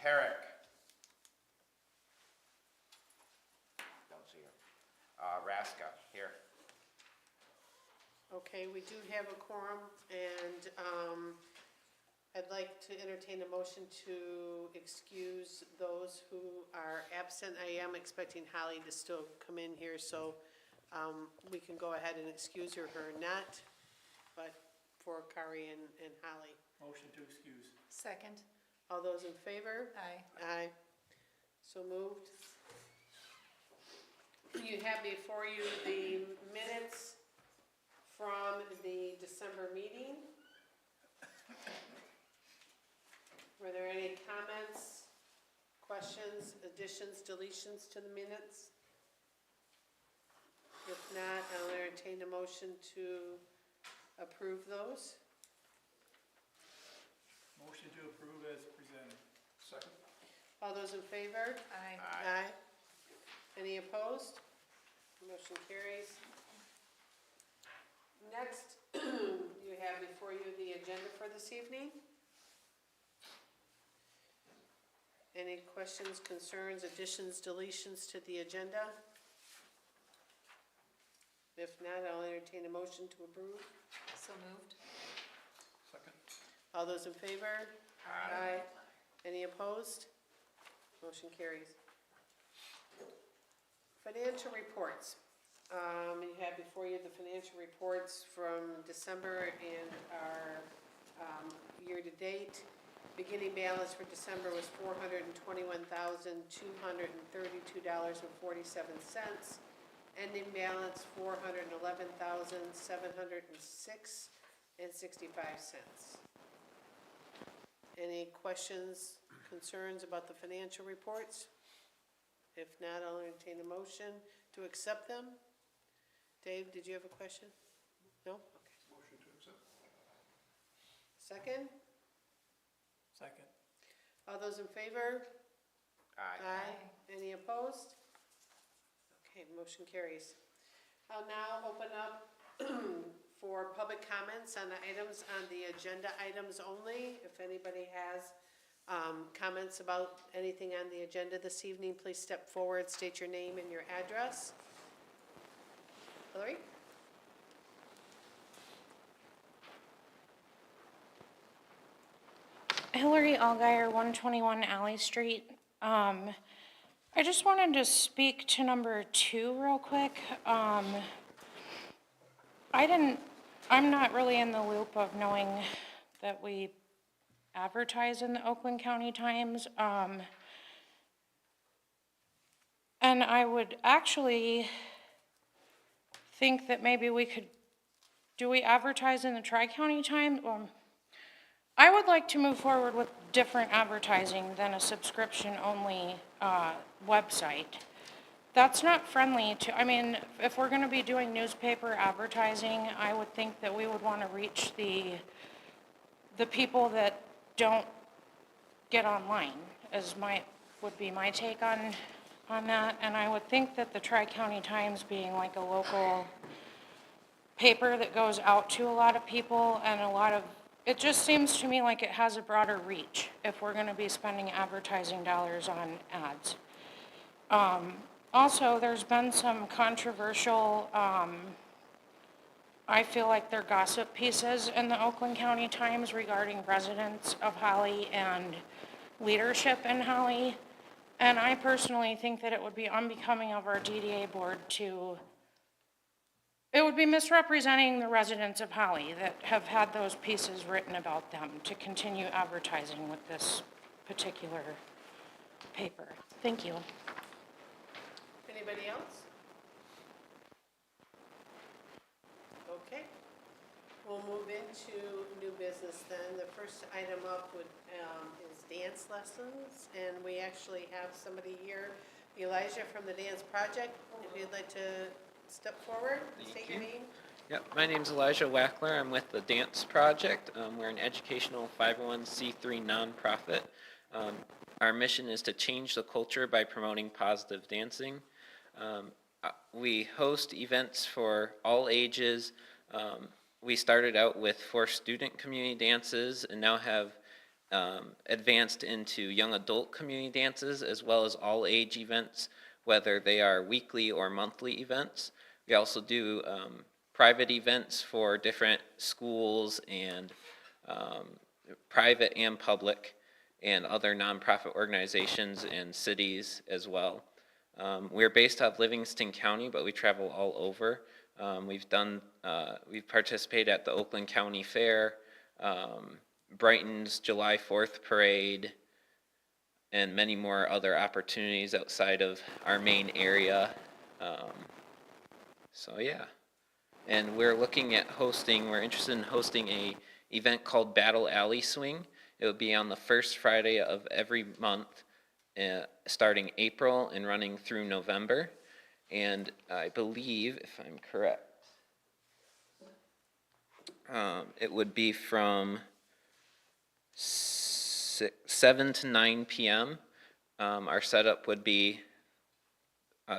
Herrick. Don't see her. Raska, here. Okay, we do have a quorum, and I'd like to entertain a motion to excuse those who are absent. I am expecting Holly to still come in here, so we can go ahead and excuse her or not, but for Kari and Holly. Motion to excuse. Second. All those in favor? Aye. Aye. So moved. You have before you the minutes from the December meeting. Were there any comments, questions, additions, deletions to the minutes? If not, I'll entertain a motion to approve those. Motion to approve as presented. Second. All those in favor? Aye. Aye. Any opposed? Motion carries. Next, you have before you the agenda for this evening. Any questions, concerns, additions, deletions to the agenda? If not, I'll entertain a motion to approve. So moved. Second. All those in favor? Aye. Any opposed? Motion carries. Financial reports. You have before you the financial reports from December and our year-to-date. Beginning balance for December was $421,232.47. Ending balance $411,706.65. Any questions, concerns about the financial reports? If not, I'll entertain a motion to accept them. Dave, did you have a question? No? Okay. Motion to accept. Second? Second. All those in favor? Aye. Any opposed? Okay, motion carries. I'll now open up for public comments on the items on the agenda items only. If anybody has comments about anything on the agenda this evening, please step forward, state your name and your address. Hillary? Hillary Allgaier, 121 Alley Street. I just wanted to speak to number 2 real quick. I'm not really in the loop of knowing that we advertise in the Oakland County Times. And I would actually think that maybe we could, do we advertise in the Tri-County Times? I would like to move forward with different advertising than a subscription-only website. That's not friendly to, I mean, if we're going to be doing newspaper advertising, I would think that we would want to reach the people that don't get online, would be my take on that. And I would think that the Tri-County Times, being like a local paper that goes out to a lot of people and it just seems to me like it has a broader reach if we're going to be spending advertising dollars on ads. Also, there's been some controversial, I feel like they're gossip pieces in the Oakland County Times regarding residents of Holly and leadership in Holly. And I personally think that it would be unbecoming of our DDA board it would be misrepresenting the residents of Holly that have had those pieces written about them to continue advertising with this particular paper. Thank you. Anybody else? Okay. We'll move into new business then. The first item up is dance lessons, and we actually have somebody here, Elijah from the Dance Project. If you'd like to step forward, state your name. Yep, my name's Elijah Wackler. I'm with the Dance Project. We're an educational 501c3 nonprofit. Our mission is to change the culture by promoting positive dancing. We host events for all ages. We started out with 4 student community dances and now have advanced into young adult community dances as well as all age events, whether they are weekly or monthly events. We also do private events for different schools and private and public and other nonprofit organizations and cities as well. We're based out of Livingston County, but we travel all over. We've participated at the Oakland County Fair, Brighton's July 4th Parade, and many more other opportunities outside of our main area. So yeah, and we're interested in hosting a event called Battle Alley Swing. It will be on the first Friday of every month, starting April and running through November. And I believe, if I'm correct, it would be from 7 to 9 p.m. Our setup would be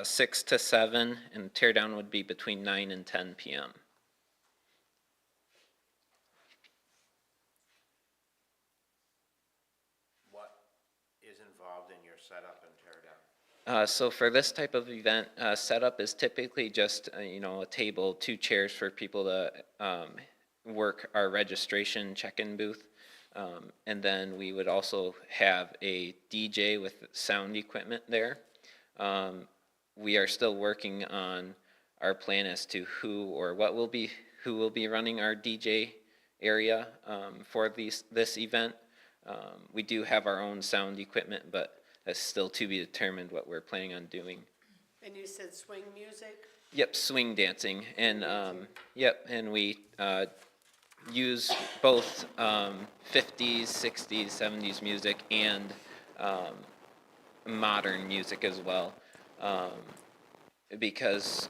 6 to 7, and teardown would be between 9 and 10 p.m. What is involved in your setup and teardown? So for this type of event, setup is typically just, a table, 2 chairs for people to work our registration check-in booth. And then we would also have a DJ with sound equipment there. We are still working on our plan as to who will be running our DJ area for this event. We do have our own sound equipment, but that's still to be determined what we're planning on doing. And you said swing music? Yep, swing dancing, and and we use both 50s, 60s, 70s music and modern music as well, because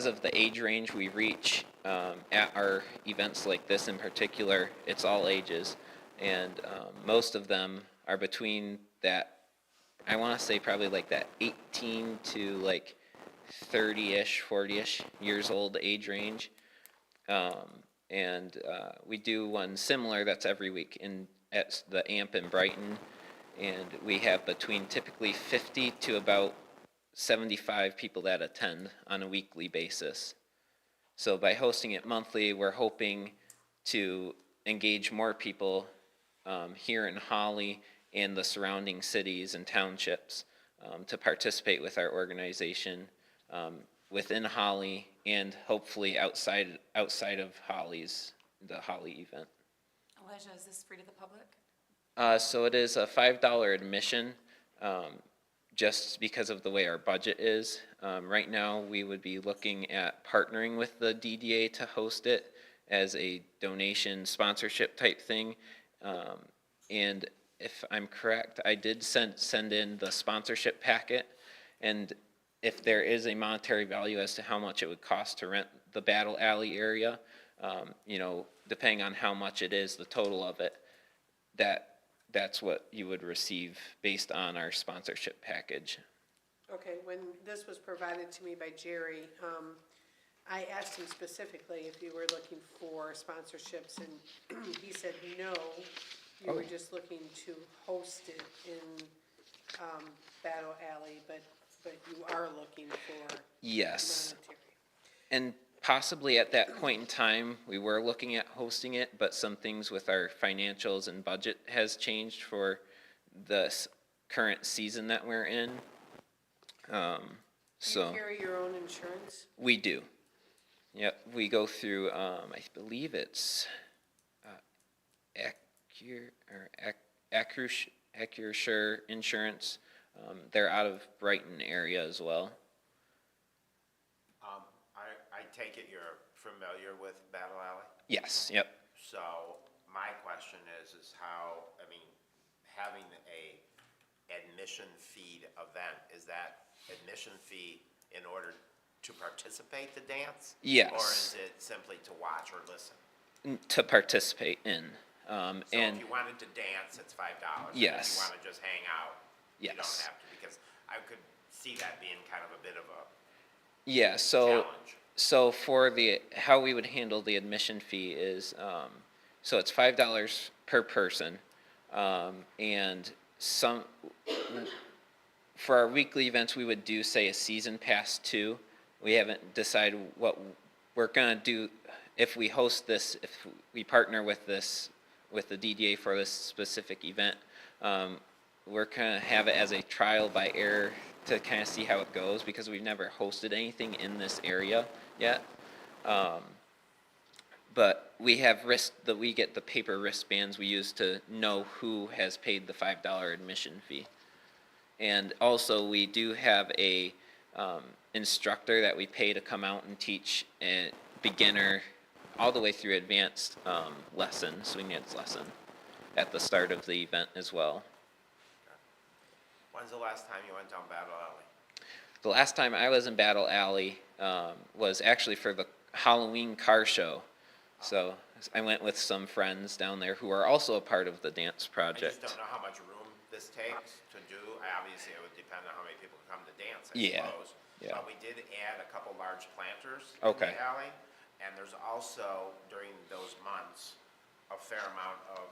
of the age range we reach at our events like this in particular. It's all ages, and most of them are between that, I want to say probably like that 18 to like 30-ish, 40-ish years old age range. And we do one similar that's every week at the AMP in Brighton, and we have between typically 50 to about 75 people that attend on a weekly basis. So by hosting it monthly, we're hoping to engage more people here in Holly and the surrounding cities and townships to participate with our organization within Holly and hopefully outside of the Holly event. Elijah, is this free to the public? So it is a $5 admission, just because of the way our budget is. Right now, we would be looking at partnering with the DDA to host it as a donation sponsorship type thing. And if I'm correct, I did send in the sponsorship packet, and if there is a monetary value as to how much it would cost to rent the Battle Alley area, depending on how much it is, the total of it, that's what you would receive based on our sponsorship package. Okay, when this was provided to me by Jerry, I asked him specifically if you were looking for sponsorships, and he said no. You were just looking to host it in Battle Alley, but you are looking for Yes. monetary. And possibly at that point in time, we were looking at hosting it, but some things with our financials and budget has changed for this current season that we're in. Do you So carry your own insurance? we do. Yep, we go through, I believe it's Accurusure Insurance. They're out of Brighton area as well. I take it you're familiar with Battle Alley? Yes, yep. So my question is how, having a admission fee event, is that admission fee in order to participate the dance? Yes. Or is it simply to watch or listen? To participate in. So And if you wanted to dance, it's $5. Yes. If you want to just hang out, you don't Yes. have to, because I could see that being kind of a bit of a yeah, so challenge. for how we would handle the admission fee is, so it's $5 per person, And for our weekly events, we would do, say, a season pass too. We haven't decided what we're gonna do if we host this, if we partner with the DDA for this specific event. We're gonna have it as a trial by error to kind of see how it goes, because we've never hosted anything in this area yet. But we have that we get the paper wristbands we use to know who has paid the $5 admission fee. And also, we do have a instructor that we pay to come out and teach a beginner all the way through advanced lesson, swing dance lesson, at the start of the event as well. When's the last time you went down Battle Alley? The last time I was in Battle Alley was actually for the Halloween car show. So I went with some friends down there who are also a part of the dance I project. just don't know how much room this takes to do. Obviously, it would depend on how many people come to dance, I Yeah, suppose. yeah. But we did add a couple large planters in Okay. the alley. And there's also, during those months, a fair amount of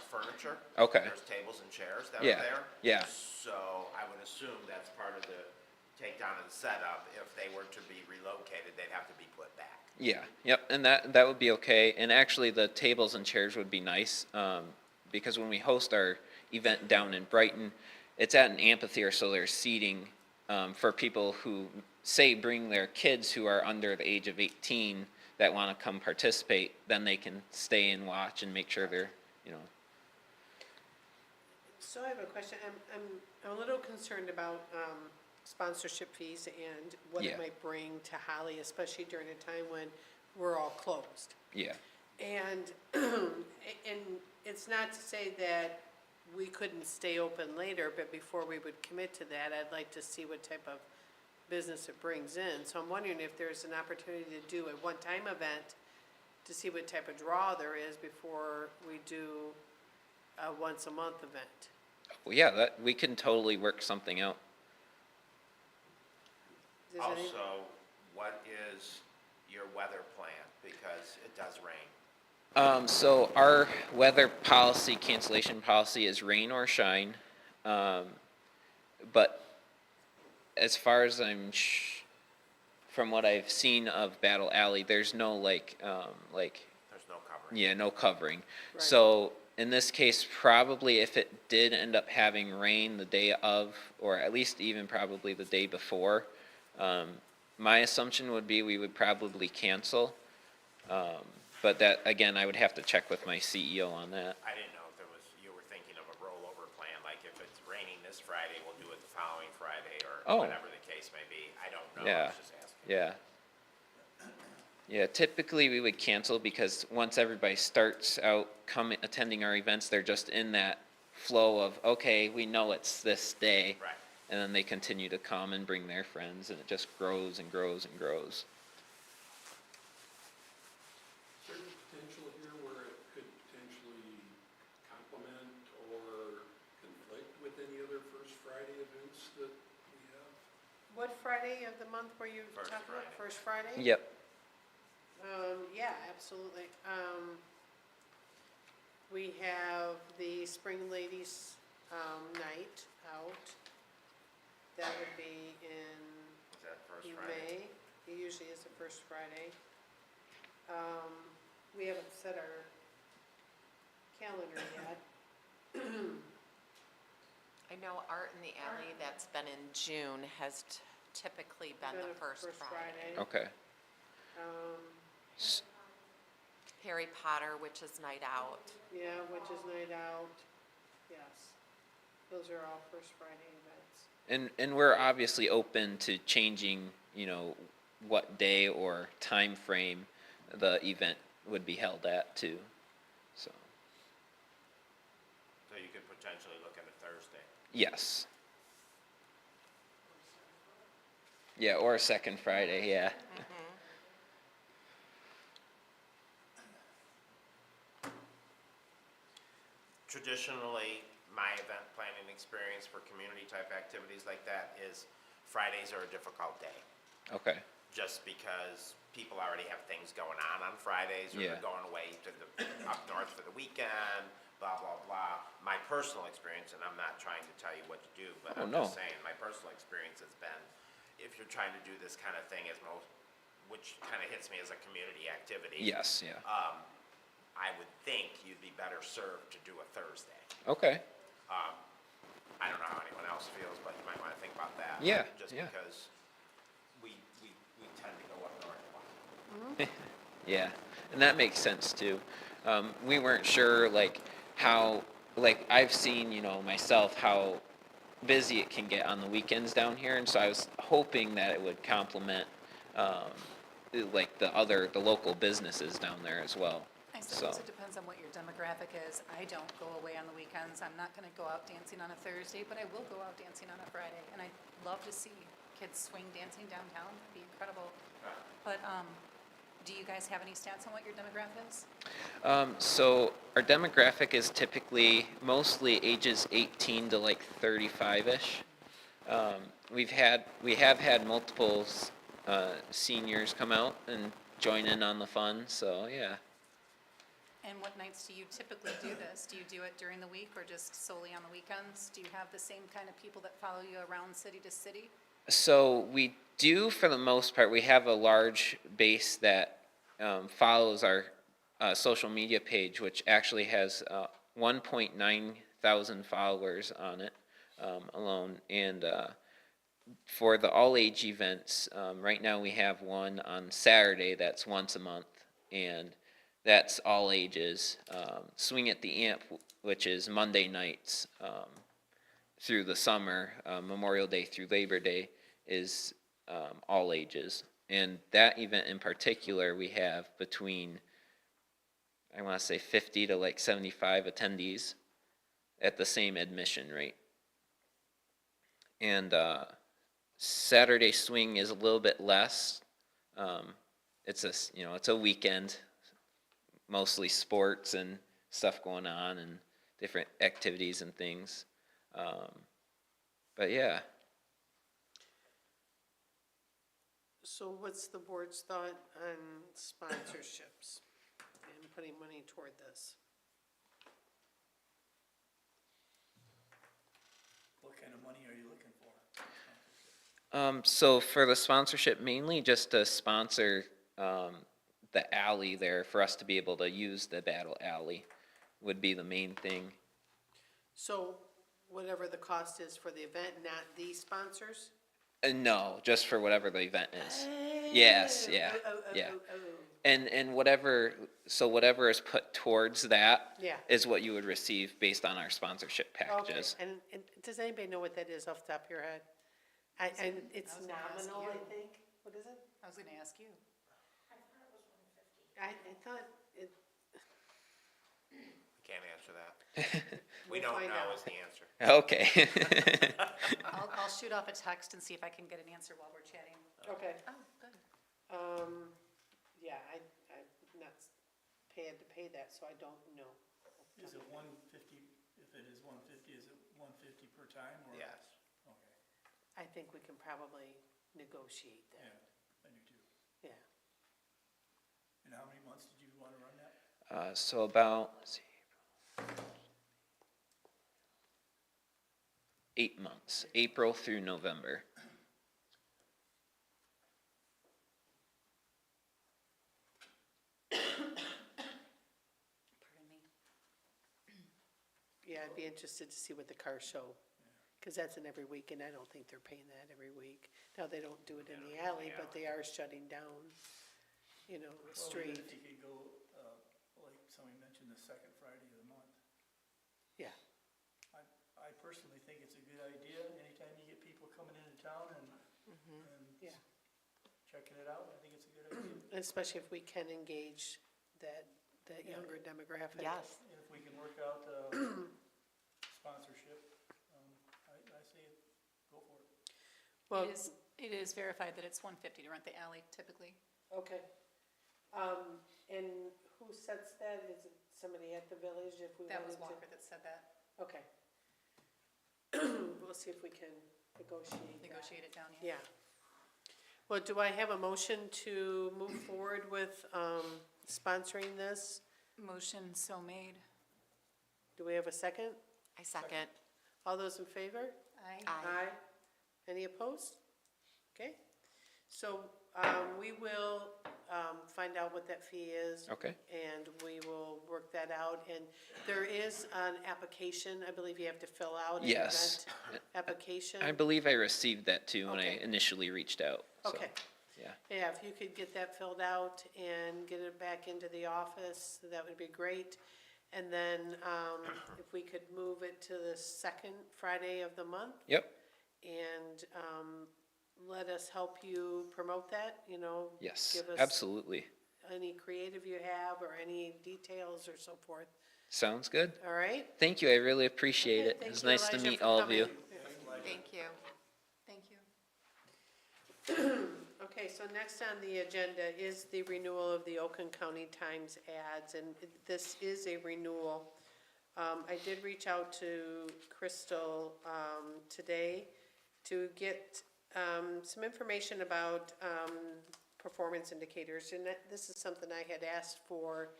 furniture. Okay. There's tables and chairs that Yeah, are there. yeah. So I would assume that's part of the takedown and setup. If they were to be relocated, they'd have to be put back. Yeah, yep, and that would be okay. And actually, the tables and chairs would be nice, because when we host our event down in Brighton, it's at an amphitheater, so there's seating for people who, say, bring their kids who are under the age of 18 that want to come participate. Then they can stay and watch and make sure they're, So I have a question. I'm a little concerned about sponsorship fees and what Yeah. it might bring to Holly, especially during a time when we're all closed. yeah, And, and it's not to say that we couldn't stay open later, but before we would commit to that, I'd like to see what type of business it brings in. So I'm wondering if there's an opportunity to do a one-time event to see what type of draw there is before we do a once-a-month event. well, yeah, we can totally work something out. Does any- Also, what is your weather plan? Because it does rain. So our weather policy, cancellation policy is rain or shine. But as far as from what I've seen of Battle Alley, there's no There's no covering. yeah, no covering. Right. So in this case, probably if it did end up having rain the day of, or at least even probably the day before, my assumption would be we would probably cancel. But that, again, I would have to check with my CEO on that. I didn't know if you were thinking of a rollover plan, like if it's raining this Friday, we'll do it the following Friday, or Oh. whatever the case may be. I don't know, I Yeah. was just asking. Yeah. Yeah, typically we would cancel because once everybody starts out attending our events, they're just in that flow of, okay, we know it's this day. Right. And then they continue to come and bring their friends, and it just grows and grows and grows. Is there potential here where it could potentially complement or conflict with any other First Friday events that we have? What Friday of the month were you First talking about? Friday. First Friday? Yep. Yeah, absolutely. We have the Spring Ladies, night out. That would be in Is that first Friday? May. It usually is the first Friday. We haven't set our calendar yet. I know Art in the Alley that's been in June has typically been Been the a first Friday. Okay. Um, Harry Potter, which is night out. yeah, which is night out. Yes. Those are all first Friday events. And we're obviously open to changing, what day or time frame the event would be held at too, so, So you could potentially look at a Thursday. yes. Yeah, or a second Friday, yeah. Traditionally, my event planning experience for community-type activities like that is Fridays are a difficult day. Okay, Just because people already have things going on Fridays, or Yeah. they're going away to up north for the weekend, blah, blah, blah. personal experience, and I'm not trying to tell you what to do, but Oh, I'm no. just saying, my personal experience has been, if you're trying to do this kind of thing as which kind of hits me as a community activity. Yes, yeah. I would think you'd be better served to do a Thursday. Okay, I don't know how anyone else feels, but you might want to think about that. Yeah, Just yeah. because we tend to go up north a lot. yeah, and that makes sense too. We weren't sure like how, like I've seen, myself, how busy it can get on the weekends down here, and so I was hoping that it would complement, like the local businesses down there as well. I So, suppose it depends on what your demographic is. I don't go away on the weekends. I'm not gonna go out dancing on a Thursday, but I will go out dancing on a Friday. And I'd love to see kids swing dancing downtown. That'd be incredible. But, do you guys have any stats on what your demographic is? so our demographic is typically mostly ages 18 to like 35-ish. We have had multiple seniors come out and join in on the fun, so yeah. And what nights do you typically do this? Do you do it during the week or just solely on the weekends? Do you have the same kind of people that follow you around city to city? So we do, for the most part, we have a large base that follows our social media page, which actually has 1.9 thousand followers on it alone. And for the all-age events, right now we have one on Saturday that's once a month, and that's all ages. Swing at the Amp, which is Monday nights through the summer, Memorial Day through Labor Day, is all ages. And that event in particular, we have between, I want to say 50 to like 75 attendees at the same admission rate. And Saturday swing is a little bit less. It's a weekend, mostly sports and stuff going on and different activities and things. But yeah. So what's the board's thought on sponsorships and putting money toward this? What kind of money are you looking for? So for the sponsorship, mainly just to sponsor the alley there, for us to be able to use the battle alley would be the main thing. So whatever the cost is for the event, not the sponsors? No, just for whatever the event is. Yes, yeah, yeah. And whatever is put towards that Yeah. is what you would receive based on our sponsorship Okay, packages. and does anybody know what that is off the top of your head? And it's I was gonna ask nominal, I you. think, what is it? I was gonna ask you. I thought it, Can't answer that. We We'll don't find know out. is the answer. Okay. I'll shoot off a text and see if I can get an answer while we're chatting. okay. Oh, good. Yeah, I'm not paid to pay that, so I don't know. Is it 150, if it is 150, is it 150 per time or? Yes. Okay, I think we can probably negotiate yeah, that, I do too. yeah. And how many months did you want to run that? So about, let's see, 8 months, April through November. Pardon me. Yeah, I'd be interested to see what the cars show, because that's in every week, and I don't think they're paying that every week. Now, they don't do it in the alley, but they are shutting down, the Well, even street. if you could go, like somebody mentioned, the second Friday of the month. Yeah, I personally think it's a good idea, anytime you get people coming into town and yeah. checking it out, I think it's a good idea. Especially if we can engage that younger demographic. Yes. And if we can work out sponsorship, I say go for it. Well, It is verified that it's 150 to rent the alley typically. okay. And who sets that? Is it somebody at the village if we That wanted was to? Walker that said that, Okay. We'll see if we can negotiate that. negotiate it down, yeah. Yeah. Well, do I have a motion to move forward with sponsoring this? Motion so made. Do we have a second? I second. All those in favor? Aye. Any opposed? Okay, so we will find out what that fee is. Okay. And we will work that out. And there is an application, I believe you have to fill out. An Yes. event application. I believe I received that too when I Okay. initially reached out. So, Okay. yeah. Yeah, if you could get that filled out and get it back into the office, that would be great. And then if we could move it to the second Friday of the month Yep. and let us help you promote that, Yes. give us Absolutely. any creative you have or any details or so forth. Sounds good. All right? Thank you. I really appreciate Okay, it. thank It was you, nice to Elijah, meet for all of you. coming. Thank you. Thank you. Okay, so next on the agenda is the renewal of the Oakland County Times ads, and this is a renewal. I did reach out to Crystal today to get some information about performance indicators, and this is something I had asked for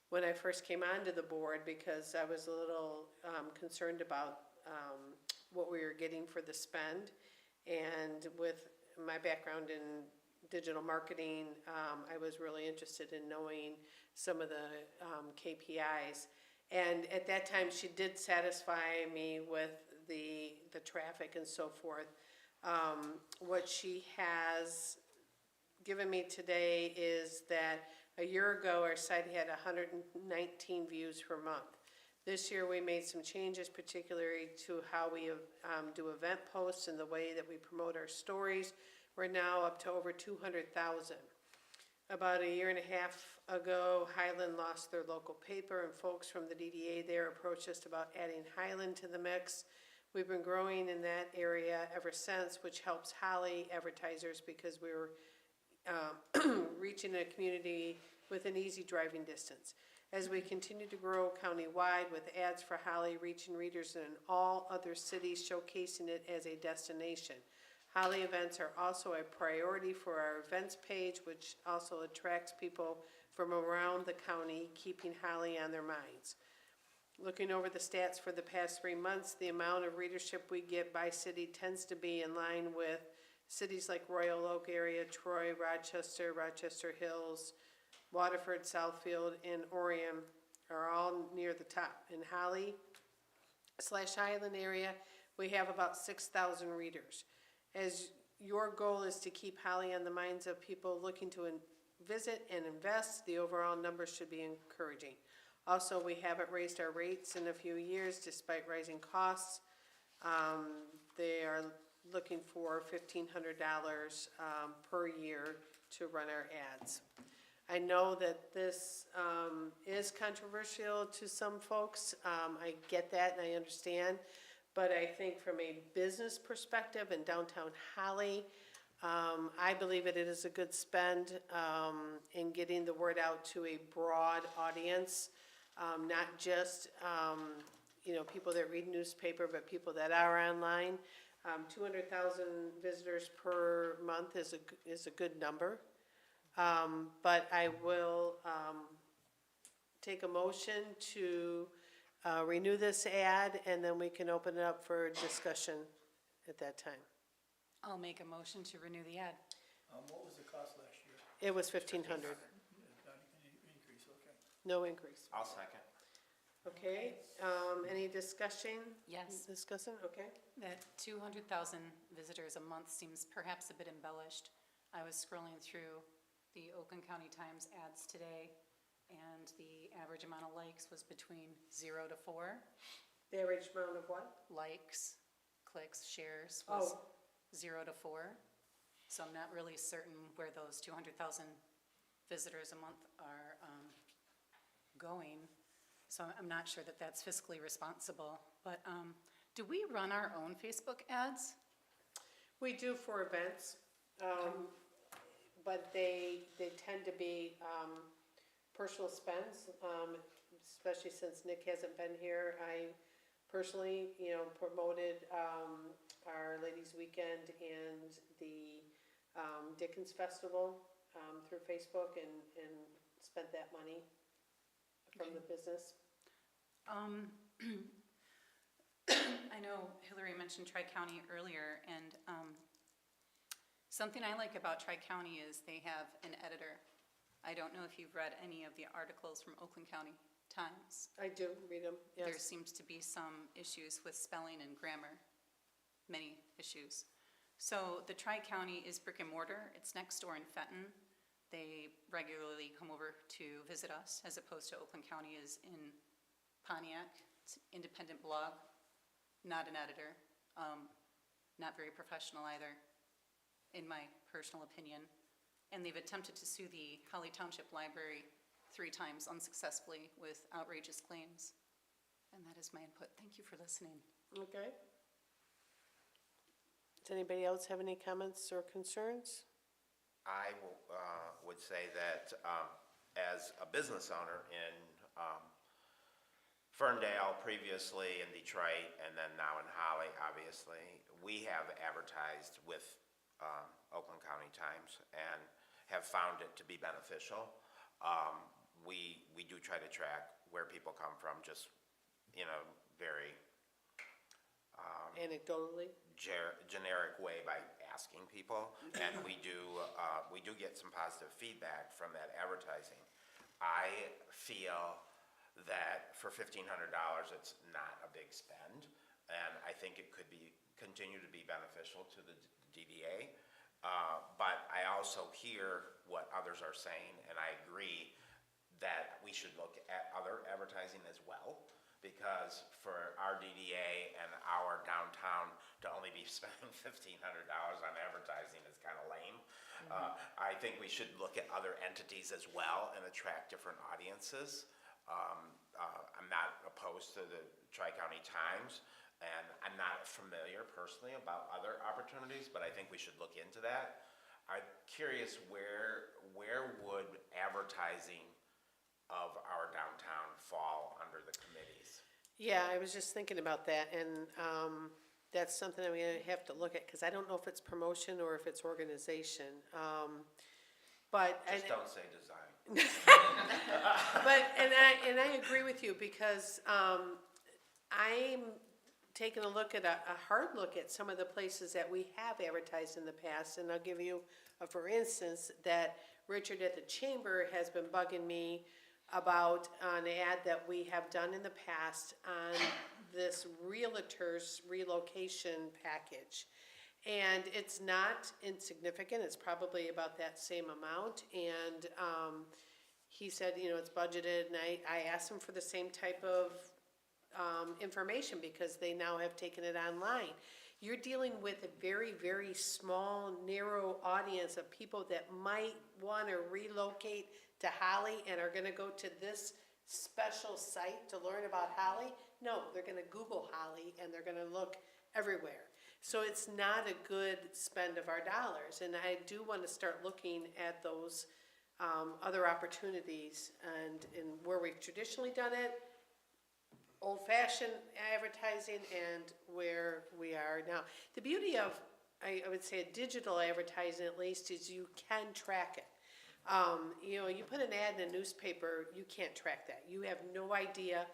when I first came onto the board, because I was a little concerned about what we were getting for the spend. And with my background in digital marketing, I was really interested in knowing some of the KPIs. And at that time, she did satisfy me with the traffic and so forth. What she has given me today is that a year ago, our site had 119 views per month. This year, we made some changes, particularly to how we do event posts and the way that we promote our stories. We're now up to over 200,000. About a year and a half ago, Highland lost their local paper, and folks from the DDA there approached us about adding Highland to the mix. We've been growing in that area ever since, which helps Holly advertisers because we were reaching a community with an easy driving distance. As we continue to grow countywide with ads for Holly reaching readers in all other cities, showcasing it as a destination. Holly events are also a priority for our events page, which also attracts people from around the county, keeping Holly on their minds. Looking over the stats for the past 3 months, the amount of readership we get by city tends to be in line with cities like Royal Oak area, Troy, Rochester, Rochester Hills, Waterford, Southfield, and Orion are all near the top. In Holly/Highland area, we have about 6,000 readers. As your goal is to keep Holly on the minds of people looking to visit and invest, the overall numbers should be encouraging. Also, we haven't raised our rates in a few years despite rising costs. They are looking for $1,500 per year to run our ads. I know that this is controversial to some folks. I get that and I understand. But I think from a business perspective in downtown Holly, I believe it is a good spend in getting the word out to a broad audience, not just people that read newspaper, but people that are online. 200,000 visitors per month is a good number. But I will take a motion to renew this ad, and then we can open it up for discussion at that time. I'll make a motion to renew the ad. What was the cost last year? It was $1,500, Not any increase, okay. no increase. I'll second. Okay, any discussion? Yes. Discussing, okay. That 200,000 visitors a month seems perhaps a bit embellished. I was scrolling through the Oakland County Times ads today, and the average amount of likes was between 0 to 4. The average amount of what? Likes, clicks, shares was Oh. 0 to 4. So I'm not really certain where those 200,000 visitors a month are going. So I'm not sure that that's fiscally responsible. But do we run our own Facebook ads? We do for events, but they tend to be personal spends, especially since Nick hasn't been here. I personally, promoted our Ladies Weekend and the Dickens Festival through Facebook and spent that money from the business. mentioned Tri-County earlier, and something I like about Tri-County is they have an editor. I don't know if you've read any of the articles from Oakland County Times. I do read them, There yes. seems to be some issues with spelling and grammar, many issues. So the Tri-County is brick and mortar. It's next door in Fenton. They regularly come over to visit us, as opposed to Oakland County is in Pontiac. It's an independent blog, not an editor, not very professional either, in my personal opinion. And they've attempted to sue the Holly Township Library 3 times unsuccessfully with outrageous claims. And that is my input. Thank you for listening. Okay. Does anybody else have any comments or concerns? I would say that as a business owner in Ferndale, previously in Detroit, and then now in Holly, obviously, we have advertised with Oakland County Times and have found it to be beneficial. We do try to track where people come from, just in a very Anecdotally? generic way by asking people, and we do get some positive feedback from that advertising. I feel that for $1,500, it's not a big spend, and I think it could continue to be beneficial to the DDA. But I also hear what others are saying, and I agree that we should look at other advertising as well, because for our DDA and our downtown to only be spending $1,500 on advertising is kind of lame. I think we should look at other entities as well and attract different audiences. I'm not opposed to the Tri-County Times, and I'm not familiar personally about other opportunities, but I think we should look into that. I'm curious, where would advertising of our downtown fall under the committees? Yeah, I was just thinking about that, and that's something I'm gonna have to look at, because I don't know if it's promotion or if it's organization. But. Just don't say design. But, and I agree with you, because I'm taking a look at, a hard look at some of the places that we have advertised in the past, and I'll give you, for instance, that Richard at the Chamber has been bugging me about an ad that we have done in the past on this realtor's relocation package. And it's not insignificant, it's probably about that same amount, and he said, you know, it's budgeted, and I asked him for the same type of information, because they now have taken it online. You're dealing with a very, very small, narrow audience of people that might want to relocate to Holly and are gonna go to this special site to learn about Holly. No, they're gonna Google Holly and they're gonna look everywhere. So it's not a good spend of our dollars, and I do want to start looking at those other opportunities and where we've traditionally done it, old-fashioned advertising, and where we are now. The beauty of, I would say, a digital advertising at least, is you can track it. You know, you put an ad in a newspaper, you can't track that. You have no idea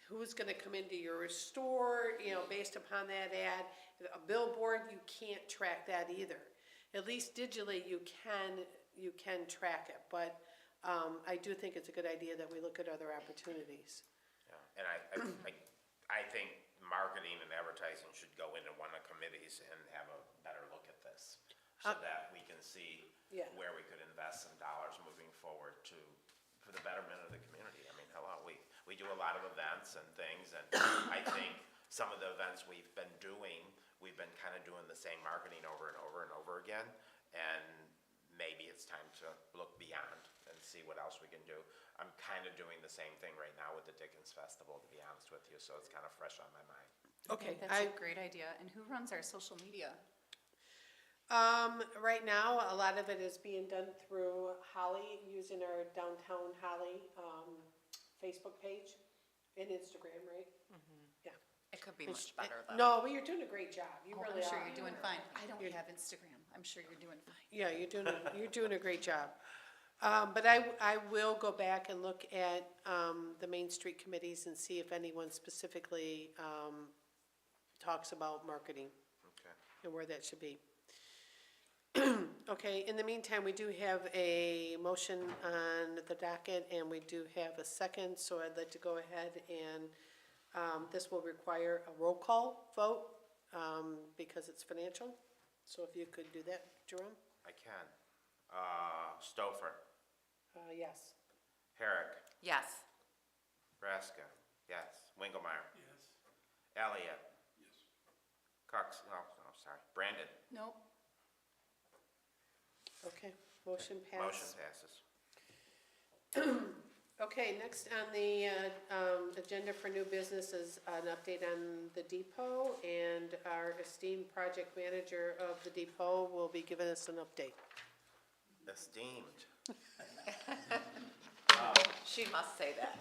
who's gonna come into your store, you know, based upon that ad. A billboard, you can't track that either. At least digitally, you can track it, but I do think it's a good idea that we look at other opportunities. Yeah, and I think marketing and advertising should go into one of the committees and have a better look at this, so that we can see Yeah. where we could invest some dollars moving forward for the betterment of the community. I mean, hello, we do a lot of events and things, and I think some of the events we've been doing, we've been kind of doing the same marketing over and over and over again, and maybe it's time to look beyond and see what else we can do. I'm kind of doing the same thing right now with the Dickens Festival, to be honest with you, so it's kind of fresh on my mind. Okay, That's a great idea. And who runs our social media? right now, a lot of it is being done through Holly, using our downtown Holly, Facebook page and Instagram, right? Yeah. It could be much better though. No, but you're doing a great job, you Oh, really I'm sure are. you're doing fine. I don't have Instagram. I'm sure you're doing fine. Yeah, you're doing a great job. But I will go back and look at, the Main Street committees and see if anyone specifically, talks about marketing Okay. and where that should be. Okay, in the meantime, we do have a motion on the docket, and we do have a second, so I'd like to go ahead and, this will require a roll call vote, because it's financial. So if you could do that, Jerome? I can. Stouffer, Yes. Herrick, Yes. Braska, yes. Winkelmeyer, Yes. Elliott, Yes. Cox, no, sorry, Brandon. Nope. Okay, motion Motion passed. passes. Okay, next on the agenda for new business is an update on the depot, and our esteemed project manager of the depot will be giving us an update. Esteemed. She must say that.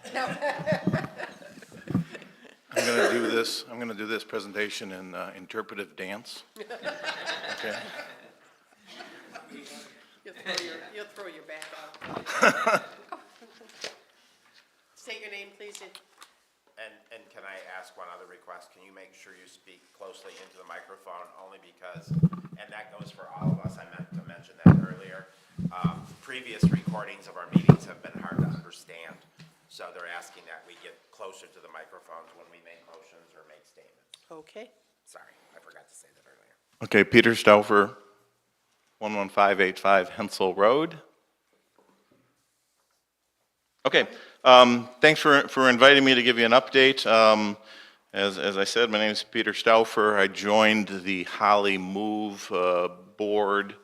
I'm gonna do this presentation in interpretive dance. Okay. You'll throw your back out. State your name, please. And can I ask one other request? Can you make sure you speak closely into the microphone, only because, and that goes for all of us, I meant to mention that earlier. Previous recordings of our meetings have been hard to understand, so they're asking that we get closer to the microphones when we make motions or make statements. Okay. Sorry, I forgot to say that earlier. Okay, Peter Stauffer, 11585 Hensel Road. Okay, thanks for inviting me to give you an update. As I said, my name is Peter Stauffer. I joined the Holly Move board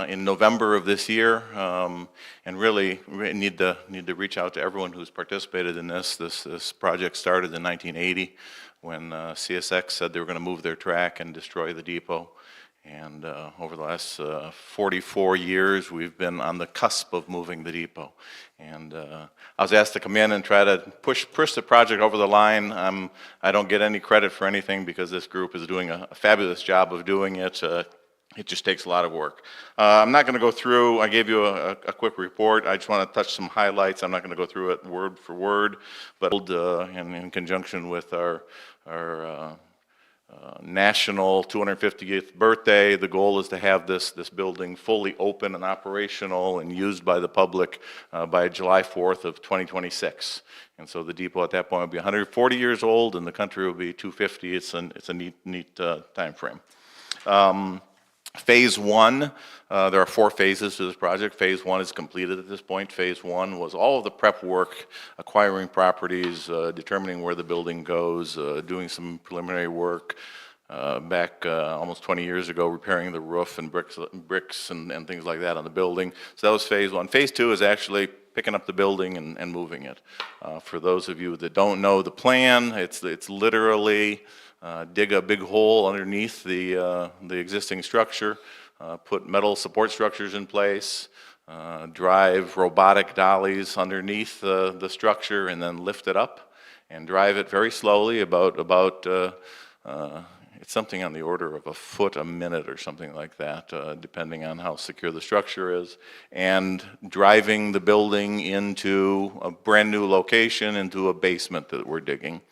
in November of this year, and really need to reach out to everyone who's participated in this. This project started in 1980 when CSX said they were going to move their track and destroy the depot. And over the last 44 years, we've been on the cusp of moving the depot. And I was asked to come in and try to push the project over the line. I don't get any credit for anything because this group is doing a fabulous job of doing it. It just takes a lot of work. I'm not going to go through, I gave you a quick report. I just want to touch some highlights. I'm not going to go through it word for word, but in conjunction with our national 250th birthday, the goal is to have this building fully open and operational and used by the public by July 4th of 2026. And so the depot at that point will be 140 years old and the country will be 250. It's a neat time frame. Phase one, there are 4 phases to this project. Phase one is completed at this point. Phase one was all of the prep work, acquiring properties, determining where the building goes, doing some preliminary work back almost 20 years ago, repairing the roof and bricks and things like that on the building. So that was phase one. Phase two is actually picking up the building and moving it. For those of you that don't know the plan, it's literally dig a big hole underneath the existing structure, put metal support structures in place, drive robotic dollies underneath the structure, and then lift it up and drive it very slowly, about it's something on the order of a foot a minute or something like that, depending on how secure the structure is, and driving the building into a brand new location, into a basement that we're digging.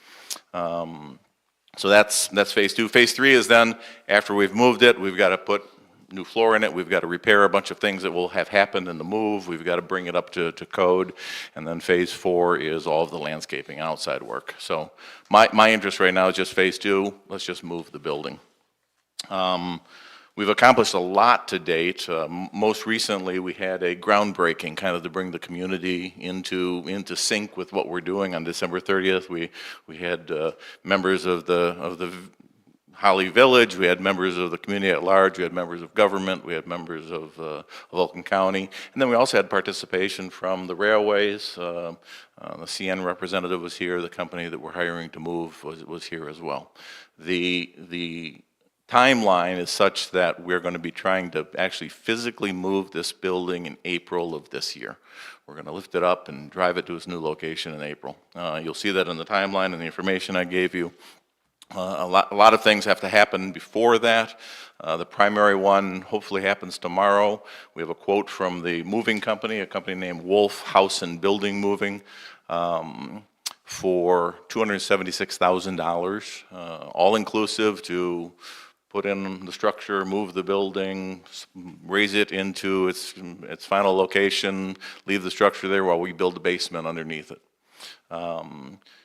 So that's phase two. Phase three is then, after we've moved it, we've got to put new floor in it, we've got to repair a bunch of things that will have happened in the move, we've got to bring it up to code, and then phase four is all of the landscaping outside work. So my interest right now is just phase two, let's just move the building. We've accomplished a lot to date. Most recently, we had a groundbreaking kind of to bring the community into sync with what we're doing on December 30th. We had members of the Holly Village, we had members of the community at large, we had members of government, we had members of Vulcan County, and then we also had participation from the railways. The CN representative was here, the company that we're hiring to move was here as well. The timeline is such that we're going to be trying to actually physically move this building in April of this year. We're going to lift it up and drive it to its new location in April. You'll see that in the timeline and the information I gave you. A lot of things have to happen before that. The primary one hopefully happens tomorrow. We have a quote from the moving company, a company named Wolf House and Building Moving, for $276,000, all-inclusive to put in the structure, move the building, raise it into its final location, leave the structure there while we build the basement underneath it.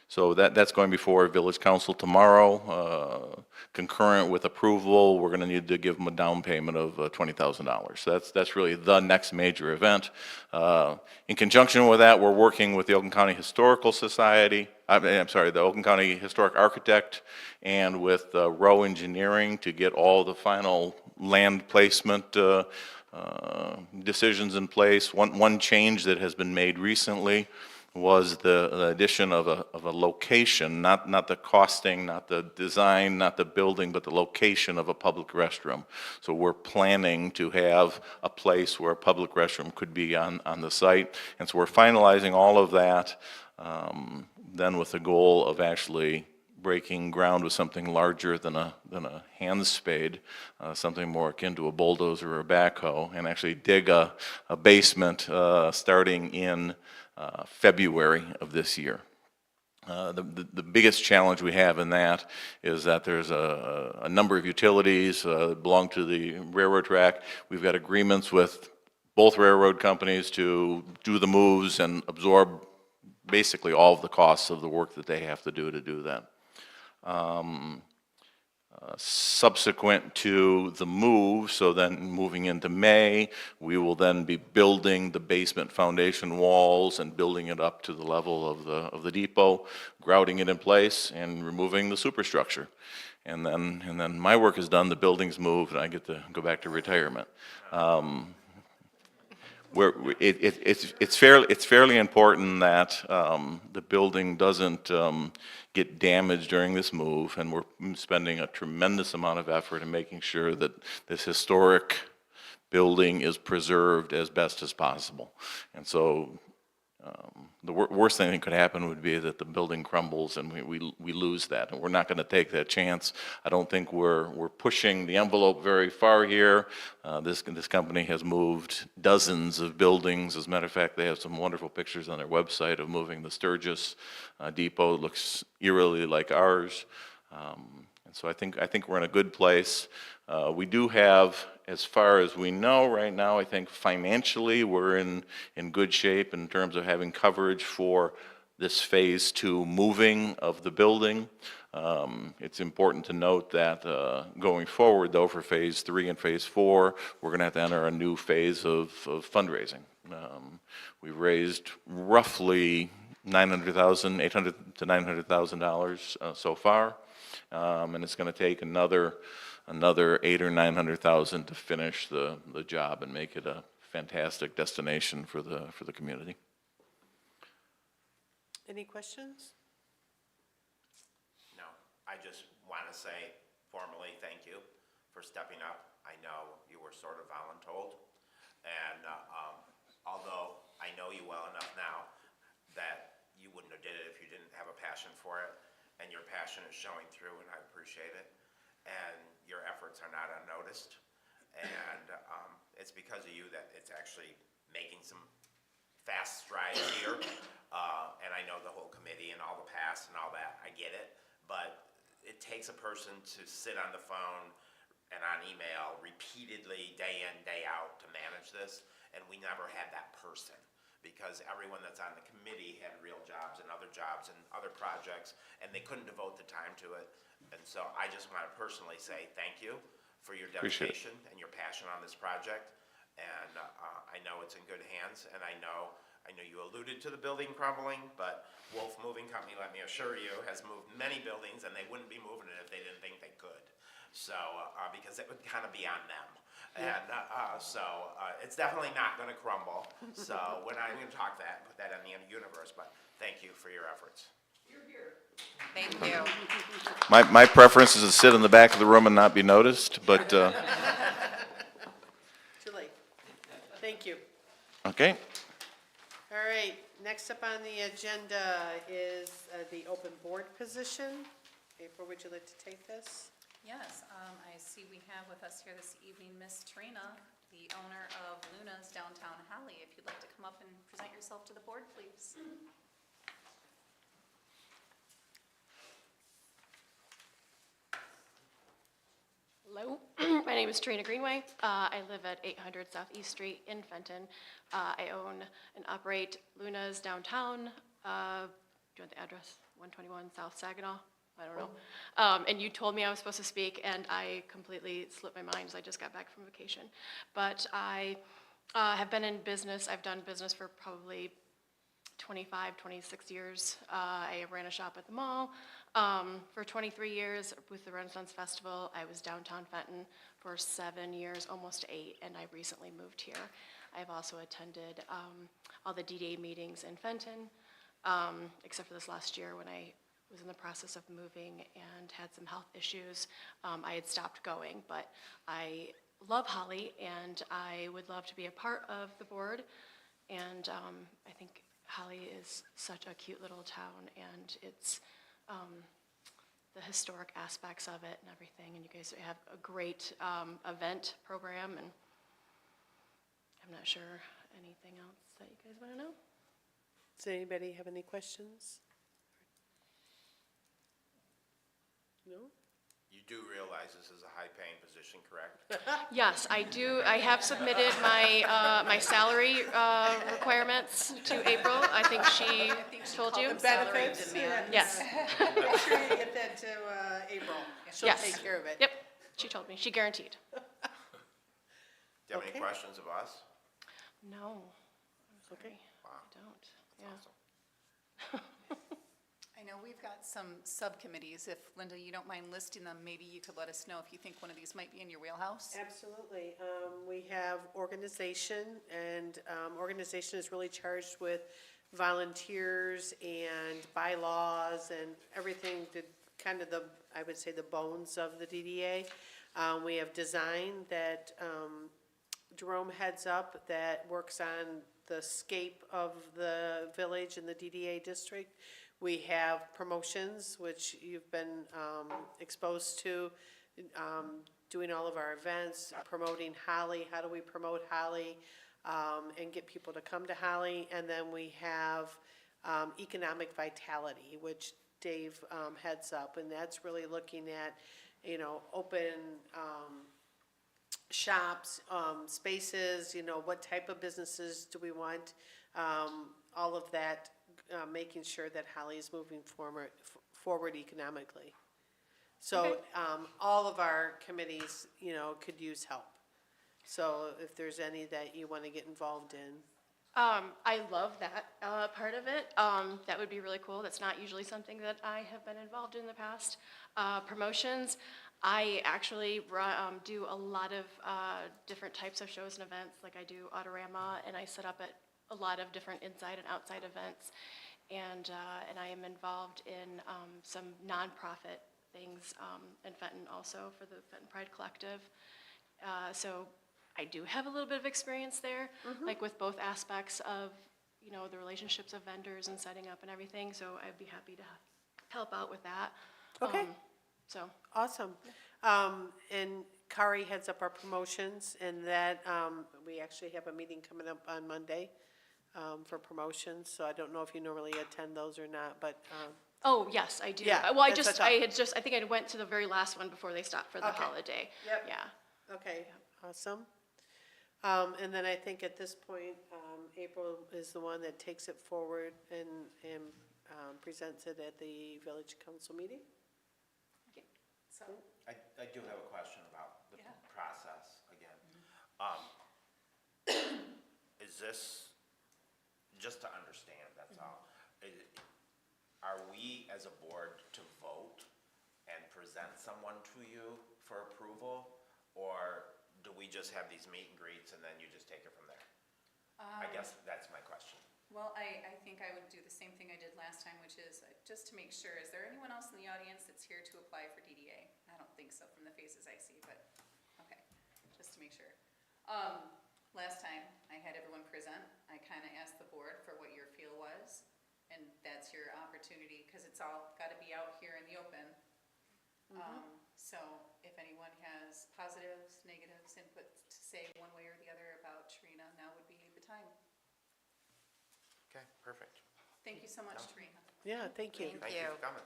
So that's going before Village Council tomorrow. Concurrent with approval, we're going to need to give them a down payment of $20,000. So that's really the next major event. In conjunction with that, we're working with the Oakland County Historical Society, I'm sorry, the Oakland County Historic Architect, and with Rowe Engineering to get all the final land placement decisions in place. One change that has been made recently was the addition of a location, not the costing, not the design, not the building, but the location of a public restroom. So we're planning to have a place where a public restroom could be on the site. And so we're finalizing all of that, then with the goal of actually breaking ground with something larger than a hand spade, something more akin to a bulldozer or a backhoe, and actually dig a basement starting in February of this year. The biggest challenge we have in that is that there's a number of utilities that belong to the railroad track. We've got agreements with both railroad companies to do the moves and absorb basically all of the costs of the work that they have to do that. Subsequent to the move, so then moving into May, we will then be building the basement foundation walls and building it up to the level of the depot, grouting it in place, and removing the superstructure. And then my work is done, the building's moved, and I get to go back to retirement. It's fairly important that the building doesn't get damaged during this move, and we're spending a tremendous amount of effort in making sure that this historic building is preserved as best as possible. And so the worst thing that could happen would be that the building crumbles and we lose that, and we're not going to take that chance. I don't think we're pushing the envelope very far here. This company has moved dozens of buildings. As a matter of fact, they have some wonderful pictures on their website of moving the Sturgis depot. It looks eerily like ours. And so I think we're in a good place. We do have, as far as we know right now, I think financially we're in good shape in terms of having coverage for this phase 2 moving of the building. It's important to note that going forward, though, for phase 3 and phase 4, we're going to have to enter a new phase of fundraising. We've raised roughly $800,000 to $900,000 so far, and it's going to take another $800,000 or $900,000 to finish the job and make it a fantastic destination for the community. Any questions? No, I just want to say formally thank you for stepping up. I know you were sort of voluntold, and although I know you well enough now that you wouldn't have did it if you didn't have a passion for it, and your passion is showing through, and I appreciate it. And your efforts are not unnoticed, and it's because of you that it's actually making some fast strides here. And I know the whole committee and all the past and all that, I get it, but it takes a person to sit on the phone and on email repeatedly, day in, day out, to manage this, and we never had that person, because everyone that's on the committee had real jobs and other projects, and they couldn't devote the time to it. And so I just want to personally say thank you for your dedication and your passion on this project. And I know it's in good hands, and I know you alluded to the building crumbling, but Wolf Moving Company, let me assure you, has moved many buildings, and they wouldn't be moving it if they didn't think they could. So, because it would kind of be on them. And so it's definitely not going to crumble. So we're not even going to talk that, put that in the universe, but thank you for your efforts. Thank you. My preference is to sit in the back of the room and not be noticed, but, Too late. Thank you. okay. All right, next up on the agenda is the open board position. April, would you like to take this? Yes, I see we have with us here this evening Miss Trina, the owner of Luna's Downtown Holly. If you'd like to come up and present yourself to the board, please. name is Trina Greenway. I live at 800 Southeast Street in Fenton. I own and operate Luna's downtown. Do you want the address? 121 South Saginaw? I don't know. And you told me I was supposed to speak, and I completely slipped my mind as I just got back from vacation. But I have been in business. I've done business for probably 25, 26 years. I ran a shop at the mall for 23 years with the Renaissance Festival. I was downtown Fenton for 7 years, almost 8, and I recently moved here. I've also attended all the DDA meetings in Fenton, except for this last year when I was in the process of moving and had some health issues. I had stopped going, but I love Holly, and I would love to be a part of the board. And I think Holly is such a cute little town, and it's the historic aspects of it and everything. And you guys have a great event program, and I'm not sure anything else that you guys want to know. Does anybody have any questions? No? You do realize this is a high-paying position, correct? Yes, I do. I have submitted my my salary requirements to April. I think she told you. The salary Benefits, demand. Yes. Make sure you get that to April. She'll Yes. take care of it. Yep. She told me. She guaranteed. Do you have any Okay. questions of us? No. I'm sorry. Wow. I don't. Yeah. Awesome. I know we've got some subcommittees. If, Linda, you don't mind listing them, maybe you could let us know if you think one of these might be in your wheelhouse? Absolutely. We have organization, and organization is really charged with volunteers and bylaws and everything that kind of the, I would say, the bones of the DDA. We have design that Jerome heads up that works on the scape of the village and the DDA district. We have promotions, which you've been exposed to, doing all of our events, promoting Holly. How do we promote Holly and get people to come to Holly? And then we have economic vitality, which Dave heads up, and that's really looking at, you know, open shops, spaces, you know, what type of businesses do we want, all of that, making sure that Holly is moving forward economically. So, Okay. all of our committees, you know, could use help. So if there's any that you want to get involved in. I love that part of it. That would be really cool. That's not usually something that I have been involved in the past. Promotions, I actually do a lot of different types of shows and events. Like I do Autorama, and I set up at a lot of different inside and outside events. And I am involved in some nonprofit things in Fenton also for the Fenton Pride Collective. So I do have a little bit of experience there, like with both aspects of, you know, the relationships of vendors and setting up and everything. So I'd be happy to help out with that. Okay. So, Awesome. And Kari heads up our promotions, and that, we actually have a meeting coming up on Monday for promotions, so I don't know if you normally attend those or not, but, oh, yes, I do. Yeah, Well, I that's what I think I went to the very last one before they stopped for the Okay. holiday. Yep. Yeah. okay, awesome. And then I think at this point, April is the one that takes it forward and presents it at the village council meeting. So, I do have a question about the Yeah. process again. Is this, just to understand, that's all, are we as a board to vote and present someone to you for approval? Or do we just have these meet and greets and then you just take it from there? I guess that's my question. well, I think I would do the same thing I did last time, which is just to make sure, is there anyone else in the audience that's here to apply for DDA? I don't think so from the faces I see, but, okay, just to make sure. Last time I had everyone present, I kind of asked the board for what your feel was, and that's your opportunity, because it's all got to be out here in the open. So if anyone has positives, negatives, input to say one way or the other about Trina, now would be the time. Okay, perfect. Thank you so much, Trina. Yeah, thank you. Thank you you. for coming.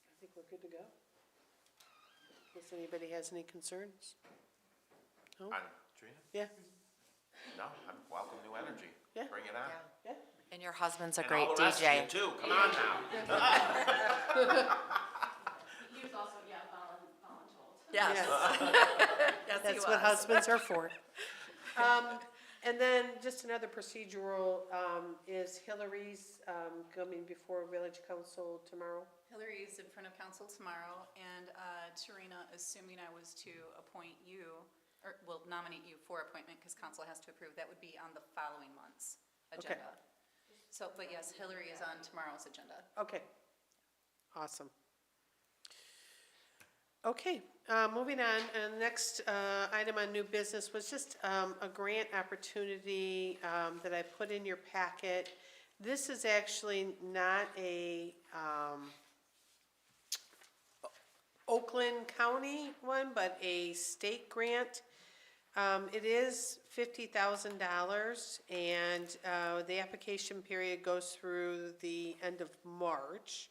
I think we're we're good to go. Unless anybody has any concerns? No? On Trina? Yeah, No, I'm welcome new energy. Yeah. Bring it on. Yeah. yeah. And your husband's a And great all the rest of you DJ. too, come on now. He was also, yeah, voluntold. Yes. Yes. Yes, he That's what was. husbands are for. And then just another procedural, is Hillary's, coming before village council tomorrow? Hillary is in front of council tomorrow, and Tarina, assuming I was to appoint you, or will nominate you for appointment, because council has to approve, that would be on the following month's Okay. agenda. So, but yes, Hillary is on tomorrow's agenda. Okay, awesome. Okay, moving on, next item on new business was just a grant opportunity that I put in your packet. This is actually not a Oakland County one, but a state grant. It is $50,000, and the application period goes through the end of March.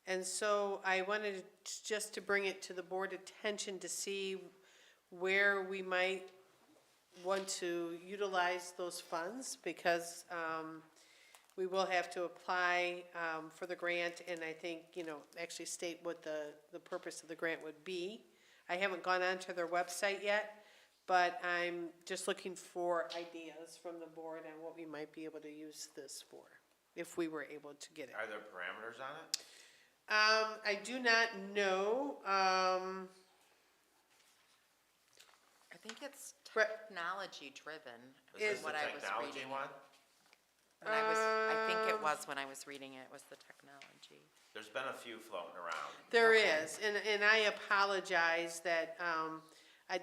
And so I wanted just to bring it to the board attention to see where we might want to utilize those funds, because we will have to apply for the grant, and I think, actually state what the purpose of the grant would be. I haven't gone onto their website yet, but I'm just looking for ideas from the board on what we might be able to use this for, if we were able to get it. Are there parameters on it? I do not know. I think it's Right. technology driven, Is is this the what I was technology reading. one? I think it was when I was reading it, was the technology. There's been a few floating around. There is, and I apologize that,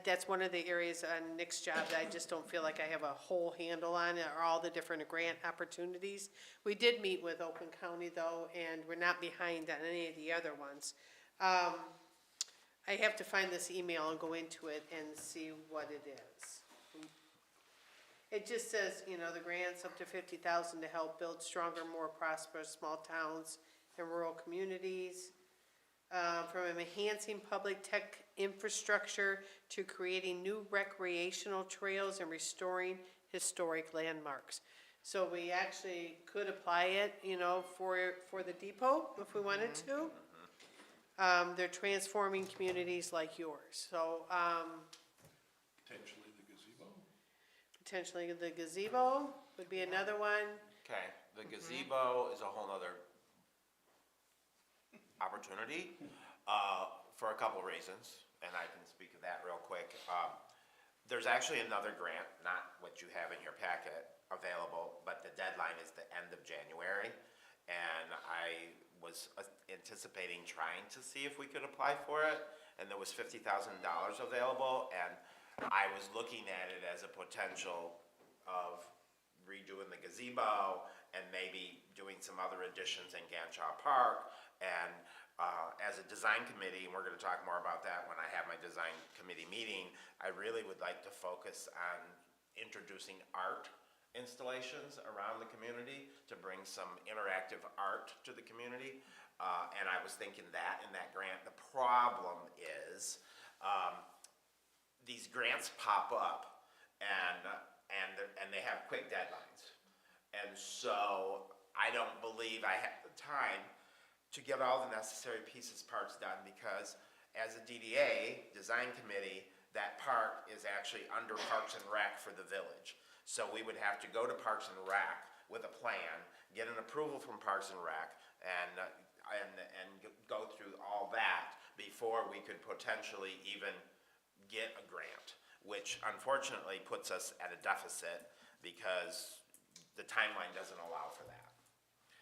that's one of the areas on Nick's job that I just don't feel like I have a whole handle on, are all the different grant opportunities. We did meet with Oakland County though, and we're not behind on any of the other ones. I have to find this email and go into it and see what it is. It just says, the grant's up to $50,000 to help build stronger, more prosperous small towns and rural communities. From enhancing public tech infrastructure to creating new recreational trails and restoring historic landmarks. So we actually could apply it, for the depot if we wanted to. They're transforming communities like yours, so, Potentially the gazebo? potentially the gazebo would be another one. Okay, the gazebo is a whole nother opportunity, for a couple reasons, and I can speak to that real quick. There's actually another grant, not what you have in your packet, available, but the deadline is the end of January. And I was anticipating trying to see if we could apply for it, and there was $50,000 available, and I was looking at it as a potential of redoing the gazebo and maybe doing some other additions in Ganshaw Park. And as a design committee, and we're gonna talk more about that when I have my design committee meeting, I really would like to focus on introducing art installations around the community to bring some interactive art to the community. And I was thinking that in that grant, the problem is, these grants pop up and they have quick deadlines. And so I don't believe I have the time to get all the necessary pieces, parts done, because as a DDA, design committee, that park is actually under Parks and Rec for the village. So we would have to go to Parks and Rec with a plan, get an approval from Parks and Rec, and go through all that before we could potentially even get a grant, which unfortunately puts us at a deficit because the timeline doesn't allow for that.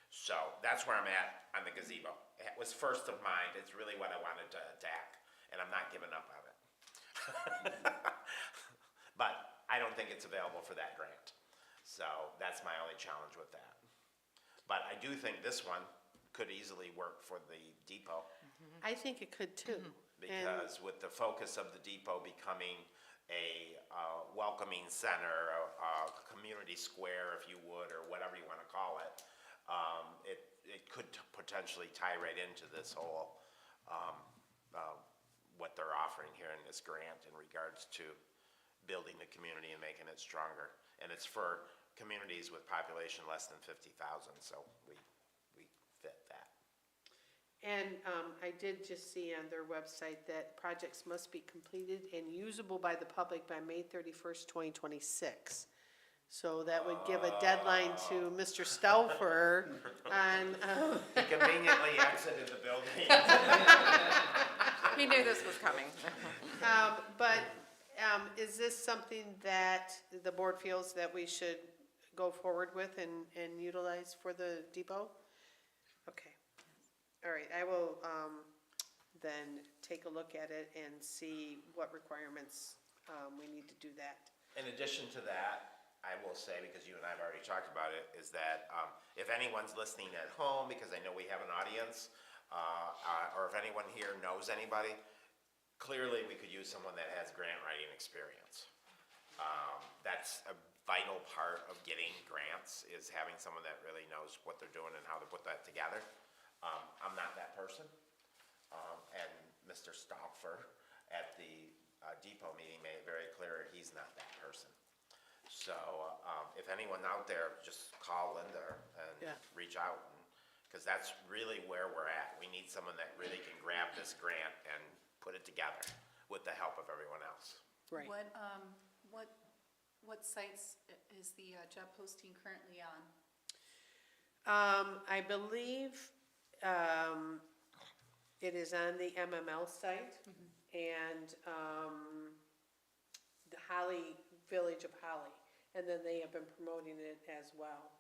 So that's where I'm at on the gazebo. It was first of mind, it's really what I wanted to attack, and I'm not giving up on it. But I don't think it's available for that grant. So that's my only challenge with that. But I do think this one could easily work for the depot. I think it could too. Because with the focus of the depot becoming a welcoming center, a community square, if you would, or whatever you want to call it, it could potentially tie right into this whole what they're offering here in this grant in regards to building the community and making it stronger. And it's for communities with population less than 50,000, so we fit that. And I did just see on their website that projects must be completed and usable by the public by May 31st, 2026. So that would give a deadline to Mr. Stauffer on, He conveniently exited the building. He knew this was coming. but is this something that the board feels that we should go forward with and utilize for the depot? Okay. All right, I will then take a look at it and see what requirements we need to do that. In addition to that, I will say, because you and I have already talked about it, is that if anyone's listening at home, because I know we have an audience, or if anyone here knows anybody, clearly we could use someone that has grant writing experience. That's a vital part of getting grants, is having someone that really knows what they're doing and how to put that together. I'm not that person, and Mr. Stauffer at the depot meeting made it very clear he's not that person. So if anyone out there, just call Linda and reach out, because that's really where we're at. We need someone that really can grab this grant and put it together with the help of everyone else. Right. What sites is the job posting currently on? I believe it is on the MML site and the Holly, Village of Holly, and then they have been promoting it as well.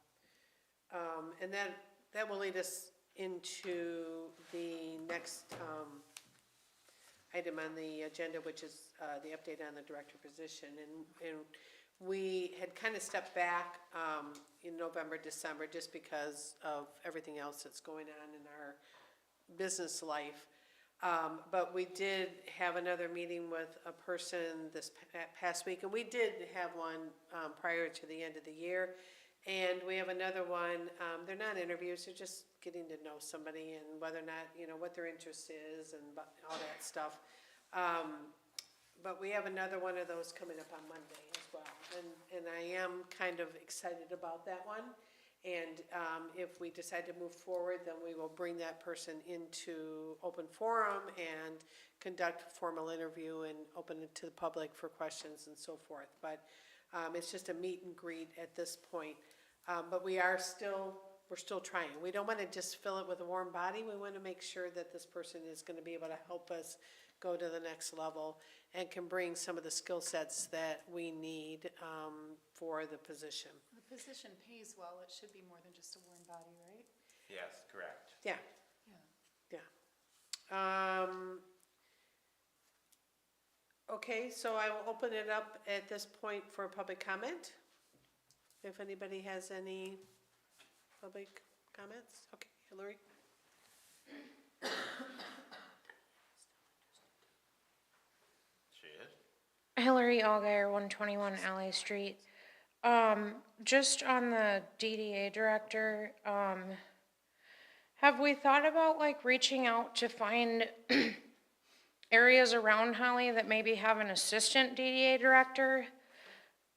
And that will lead us into the next item on the agenda, which is the update on the director position. And we had kind of stepped back in November, December, just because of everything else that's going on in our business life. But we did have another meeting with a person this past week, and we did have one prior to the end of the year. And we have another one, they're not interviews, they're just getting to know somebody and whether or not, what their interest is and all that stuff. But we have another one of those coming up on Monday as well. And I am kind of excited about that one. And if we decide to move forward, then we will bring that person into open forum and conduct a formal interview and open it to the public for questions and so forth. But it's just a meet and greet at this point. But we're still trying. We don't want to just fill it with a warm body. We want to make sure that this person is going to be able to help us go to the next level and can bring some of the skill sets that we need for the position. The position pays well. It should be more than just a warm body, right? Yes, correct. Yeah. Yeah. Okay, so I will open it up at this point for public comment. If anybody has any public comments. Okay, Hillary? She is? Hillary Allgaier, 121 Alley Street. Just on the DDA director, have we thought about like reaching out to find areas around Holly that maybe have an assistant DDA director?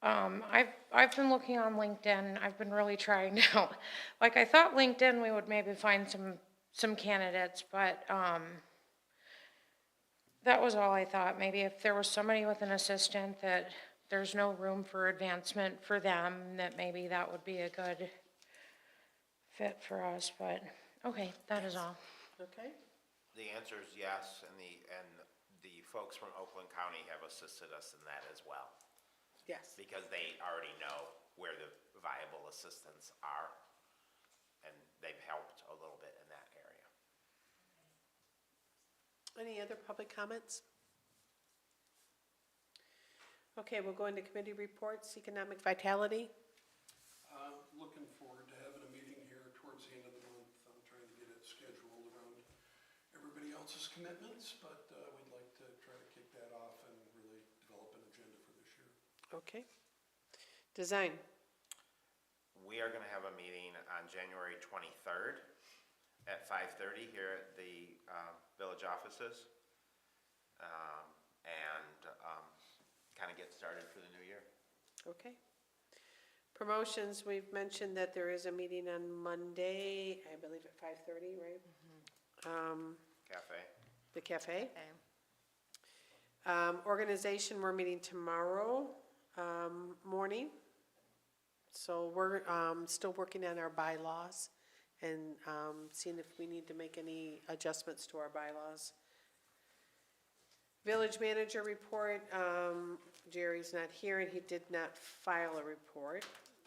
I've been looking on LinkedIn. I've been really trying now. Like I thought LinkedIn we would maybe find some candidates, but that was all I thought. Maybe if there was somebody with an assistant that there's no room for advancement for them, that maybe that would be a good fit for us, but okay, that is all. Okay. The answer is yes, and the folks from Oakland County have assisted us in that as well. Yes. Because they already know where the viable assistants are, and they've helped a little bit in that area. Any other public comments? Okay, we'll go into committee reports, economic vitality. Looking forward to having a meeting here towards the end of the month. I'm trying to get it scheduled around everybody else's commitments, but we'd like to try to kick that off and really develop an agenda for this year. Okay. Design. We are going to have a meeting on January 23rd at 5:30 here at the village offices. And kind of get started for the new year. Okay. Promotions, we've mentioned that there is a meeting on Monday, I believe at 5:30, right? Cafe. The cafe. Okay. Organization, we're meeting tomorrow morning. So we're still working on our bylaws and seeing if we need to make any adjustments to our bylaws. Village manager report, Jerry's not here and he did not file a report.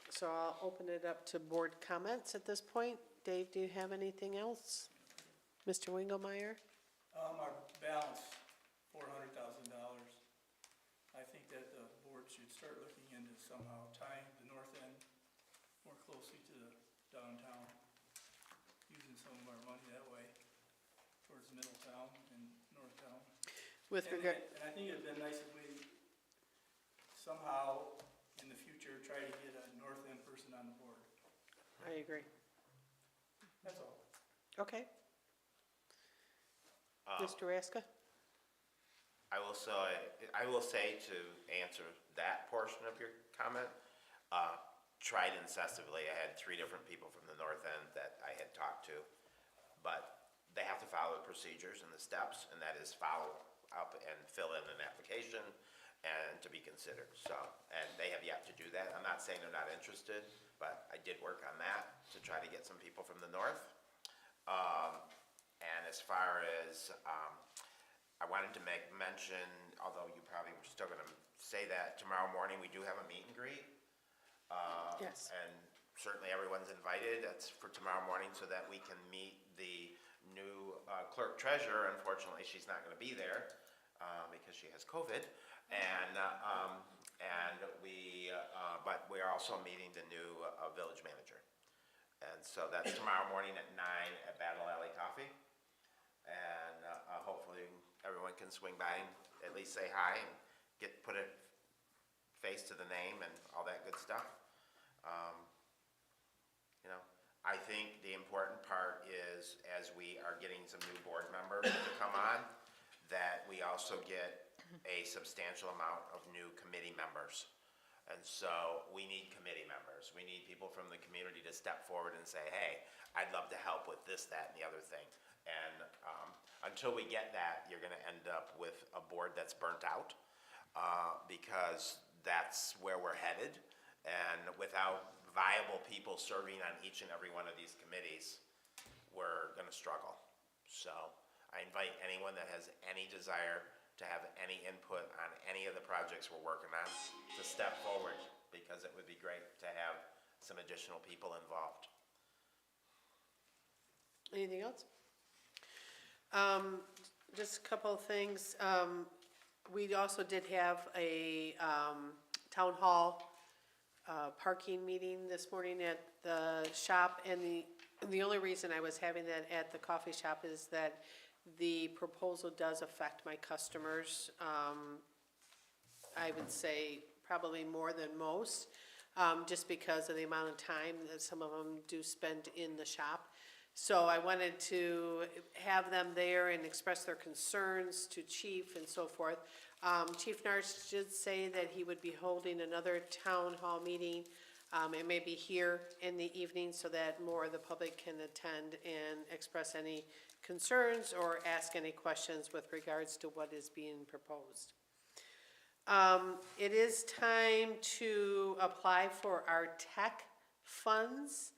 So I'll open it up to board comments at this point. Dave, do you have anything else? Mr. Wingelmeyer? Our balance, $400,000. I think that the board should start looking into somehow tying the north end more closely to the downtown, using some of our money that way towards Middletown and Northtown. With regard, And I think it'd been nice if we somehow in the future try to get a north end person on the board. I agree. That's all. Okay. Mr. Raska? I will say to answer that portion of your comment, tried incessantly. I had 3 different people from the north end that I had talked to, but they have to follow the procedures and the steps, and that is follow up and fill in an application and to be considered. So, and they have yet to do that. I'm not saying they're not interested, but I did work on that to try to get some people from the north. And as far as, I wanted to make mention, although you probably were still gonna say that, tomorrow morning we do have a meet and greet. Yes. And certainly everyone's invited. That's for tomorrow morning so that we can meet the new clerk treasurer. Unfortunately, she's not gonna be there because she has COVID. But we are also meeting the new village manager. And so that's tomorrow morning at 9 at Battle Alley Coffee. And hopefully everyone can swing by and at least say hi and put a face to the name and all that good stuff. You know, I think the important part is, as we are getting some new board members to come on, that we also get a substantial amount of new committee members. And so we need committee members. We need people from the community to step forward and say, hey, I'd love to help with this, that, and the other thing. And until we get that, you're gonna end up with a board that's burnt out, because that's where we're headed. And without viable people serving on each and every one of these committees, we're gonna struggle. So I invite anyone that has any desire to have any input on any of the projects we're working on to step forward, because it would be great to have some additional people involved. Anything else? Just a couple of things. We also did have a town hall parking meeting this morning at the shop, and the only reason I was having that at the coffee shop is that the proposal does affect my customers. I would say probably more than most, just because of the amount of time that some of them do spend in the shop. So I wanted to have them there and express their concerns to Chief and so forth. Chief Nars did say that he would be holding another town hall meeting. It may be here in the evening so that more of the public can attend and express any concerns or ask any questions with regards to what is being proposed. It is time to apply for our tech funds.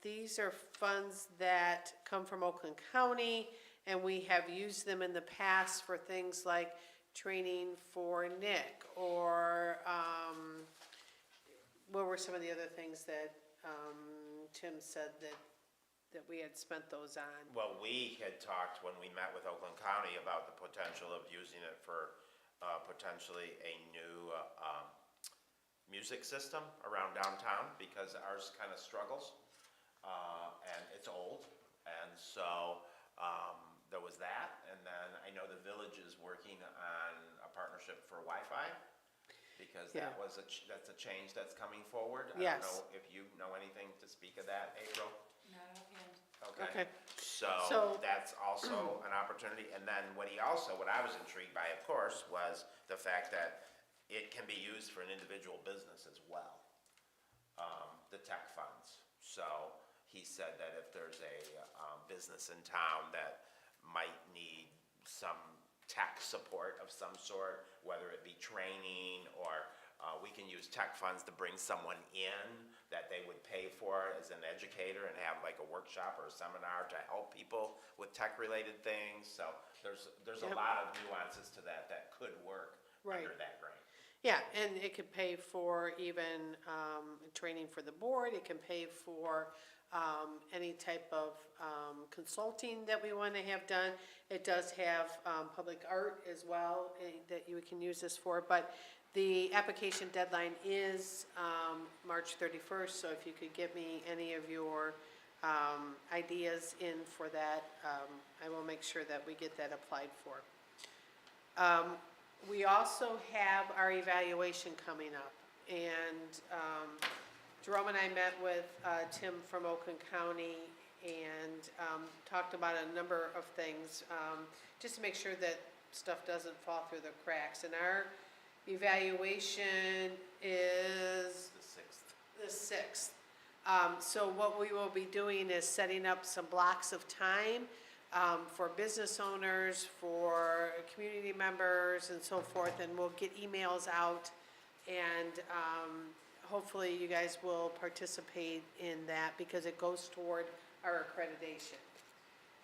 These are funds that come from Oakland County, and we have used them in the past for things like training for Nick, or what were some of the other things that Tim said that we had spent those on? Well, we had talked when we met with Oakland County about the potential of using it for potentially a new music system around downtown, because ours kind of struggles, and it's old. And so there was that, and then I know the village is working on a partnership for Wi-Fi, because that's a change that's coming forward. Yes. I don't know if you know anything to speak of that, April? Not offhand. Okay. So So- that's also an opportunity. And then what I was intrigued by, of course, was the fact that it can be used for an individual business as well, the tech funds. So he said that if there's a business in town that might need some tech support of some sort, whether it be training or we can use tech funds to bring someone in that they would pay for as an educator and have like a workshop or a seminar to help people with tech-related things. So there's a Yep. lot of nuances to that could work Right. under that grant. Yeah, and it could pay for even training for the board, it can pay for any type of consulting that we want to have done. It does have public art as well that you can use this for, but the application deadline is March 31st, so if you could give me any of your ideas in for that, I will make sure that we get that applied for. We also have our evaluation coming up, and Jerome and I met with Tim from Oakland County and talked about a number of things, just to make sure that stuff doesn't fall through the cracks. And our evaluation is The 6th. the 6th. So what we will be doing is setting up some blocks of time for business owners, for community members and so forth, and we'll get emails out, and hopefully you guys will participate in that because it goes toward our accreditation.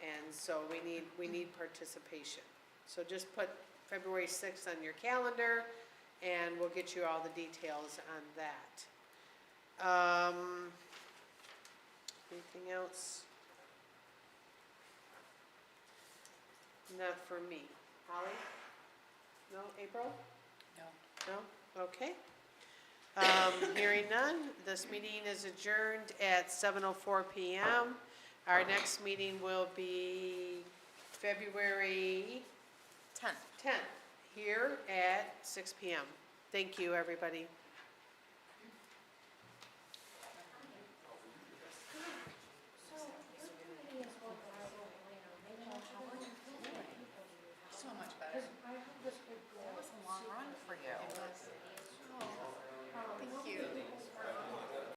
And so we need participation. So just put February 6th on your calendar, and we'll get you all the details on that. Anything else? Not for me. Holly? No? April? No. No? Okay. Hearing none, this meeting is adjourned at 7:04 PM. Our next meeting will be February 10th. 10th, here at 6 PM. Thank you, everybody.